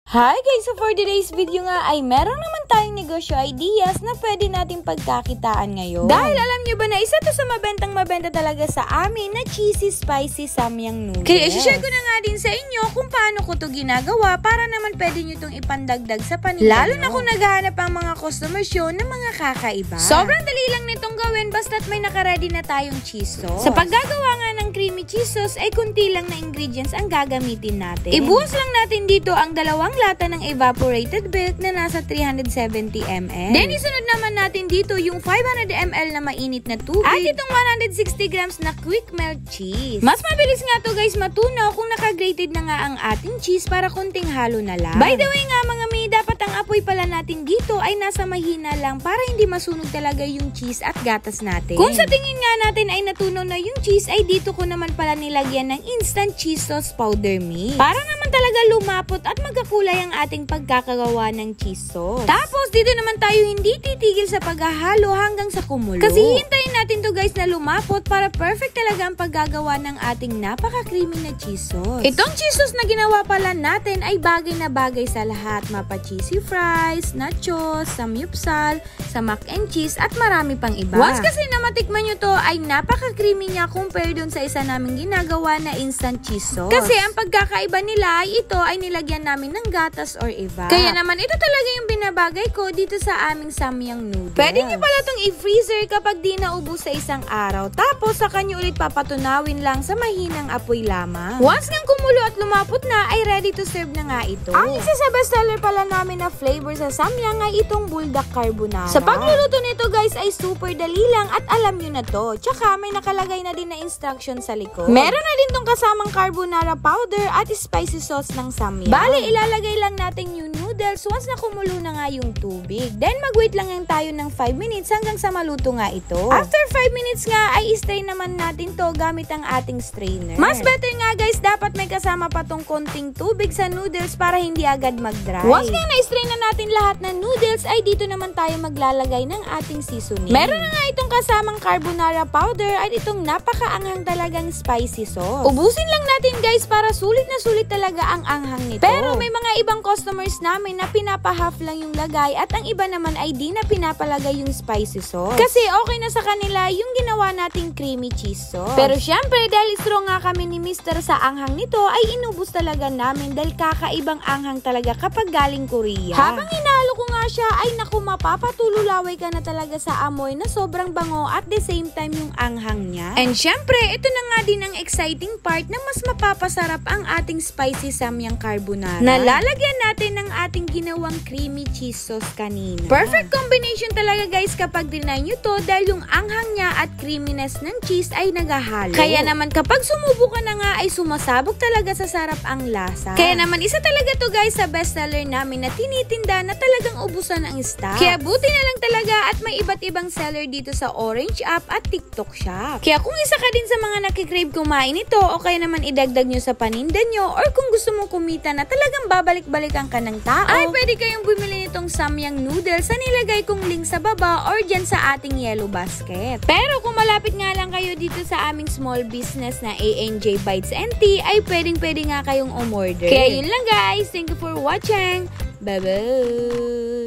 Hi guys! So for today's video nga ay meron naman tayong negosyo ideas na pwede natin pagkakitaan ngayon. Dahil alam nyo ba na isa to sa mabenta talaga sa amin na cheesy spicy samyang noodles. Kaya i-share ko na nga din sa inyo kung paano ko to ginagawa para naman pwede nyo itong ipandagdag sa paninda. Lalo na kung naghahanap ang mga customers yun ng mga kakaiba. Sobrang dali lang nitong gawin basta't may nakaready na tayong cheese sauce. Sa paggagawa nga ng creamy cheese sauce ay kunti lang na ingredients ang gagamitin natin. Ibuhos lang natin dito ang 2 lata ng evaporated milk na nasa 370 ml. Then isunod naman natin dito yung 500 ml na mainit na tubig at itong 160 grams na quick melt cheese. Mas mabilis nga to guys matunaw kung naka-grated na nga ang ating cheese para kunting halo na lang. By the way nga mga mi, dapat ang apoy pala natin dito ay nasa mahina lang para hindi masunog talaga yung cheese at gatas natin. Kung sa tingin nga natin ay natunaw na yung cheese ay dito ko naman pala nilagyan ng instant cheese sauce powder mix. Para naman talaga lumapot at magkakulay ang ating pagkakagawa ng cheese sauce. Tapos dito naman tayo hindi titigil sa paghahalo hanggang sa kumulo. Kasi hintayin natin to guys na lumapot para perfect talaga ang paggagawa ng ating napaka-creamy na cheese sauce. Itong cheese sauce na ginawa pala natin ay bagay na bagay sa lahat. Mapa cheesy fries, nachos, samyupsal, sa mac and cheese at marami pang iba. Once kasi na matikman nyo to ay napaka-creamy niya compare dun sa isa naming ginagawa na instant cheese sauce. Kasi ang pagkakaiba nila ay ito ay nilagyan namin ng gatas or iba. Kaya naman ito talaga yung binabagay ko dito sa aming samyang noodles. Pwede nyo pala itong i-freezer kapag di naubos sa isang araw. Tapos saka nyo ulit papatunawin lang sa mahinang apoy lamang. Once ngang kumulo at lumapot na ay ready to serve na nga ito. Ang isa sa bestseller pala namin na flavor sa samyang ay itong buldak carbonara. Sa pagluluto nito guys ay super dali lang at alam nyo na to. Tsaka may nakalagay na din na instruction sa likod. Meron na din tong kasamang carbonara powder at spicy sauce ng samyang. Bale, ilalagay lang natin yung noodles once na kumulo na nga yung tubig. Then mag-wait lang yan tayo ng 5 minutes hanggang sa maluto nga ito. After 5 minutes nga ay i-strain naman natin to gamit ang ating strainer. Mas better nga guys, dapat may kasama pa tong konting tubig sa noodles para hindi agad mag-dry. Once nga na-strain na natin lahat ng noodles ay dito naman tayo maglalagay ng ating seasoning. Meron na nga itong kasamang carbonara powder at itong napakaanghang talagang spicy sauce. Ubusin lang natin guys para sulit na sulit talaga ang anghang nito. Pero may mga ibang customers namin na pinapa-half lang yung lagay at ang iba naman ay di na pinapalagay yung spicy sauce. Kasi okay na sa kanila yung ginawa nating creamy cheese sauce. Pero syempre dahil strong nga kami ni Mr. sa anghang nito ay inubos talaga namin dahil kakaibang anghang talaga kapag galing Korea. Habang hinalo ko nga siya ay naku mapapatululaway ka na talaga sa amoy na sobrang bango at the same time yung anghang niya. And syempre ito na nga din ang exciting part na mas mapapasarap ang ating spicy samyang carbonara. Nalalagyan natin ng ating ginawang creamy cheese sauce kanina. Perfect combination talaga guys kapag dinay nyo to dahil yung anghang niya at creaminess ng cheese ay nagahalo. Kaya naman kapag sumubo ka na nga ay sumasabog talaga sa sarap ang lasa. Kaya naman isa talaga to guys sa bestseller namin na tinitinda na talagang ubusan ang stock. Kaya buti na lang talaga at may iba't ibang seller dito sa Orange app at TikTok shop. Kaya kung isa ka din sa mga nakikrave kumain ito o kaya naman idagdag nyo sa paninda nyo or kung gusto mong kumita na talagang babalik-balikan ka ng tao, ay pwede kayong bumili nitong samyang noodles sa nilagay kong link sa baba or dyan sa ating yellow basket. Pero kung malapit nga lang kayo dito sa aming small business na ANJ Bites and Tea, ay pwedeng-pwede nga kayong umorder. Kaya yun lang guys. Thank you for watching. Bye-bye!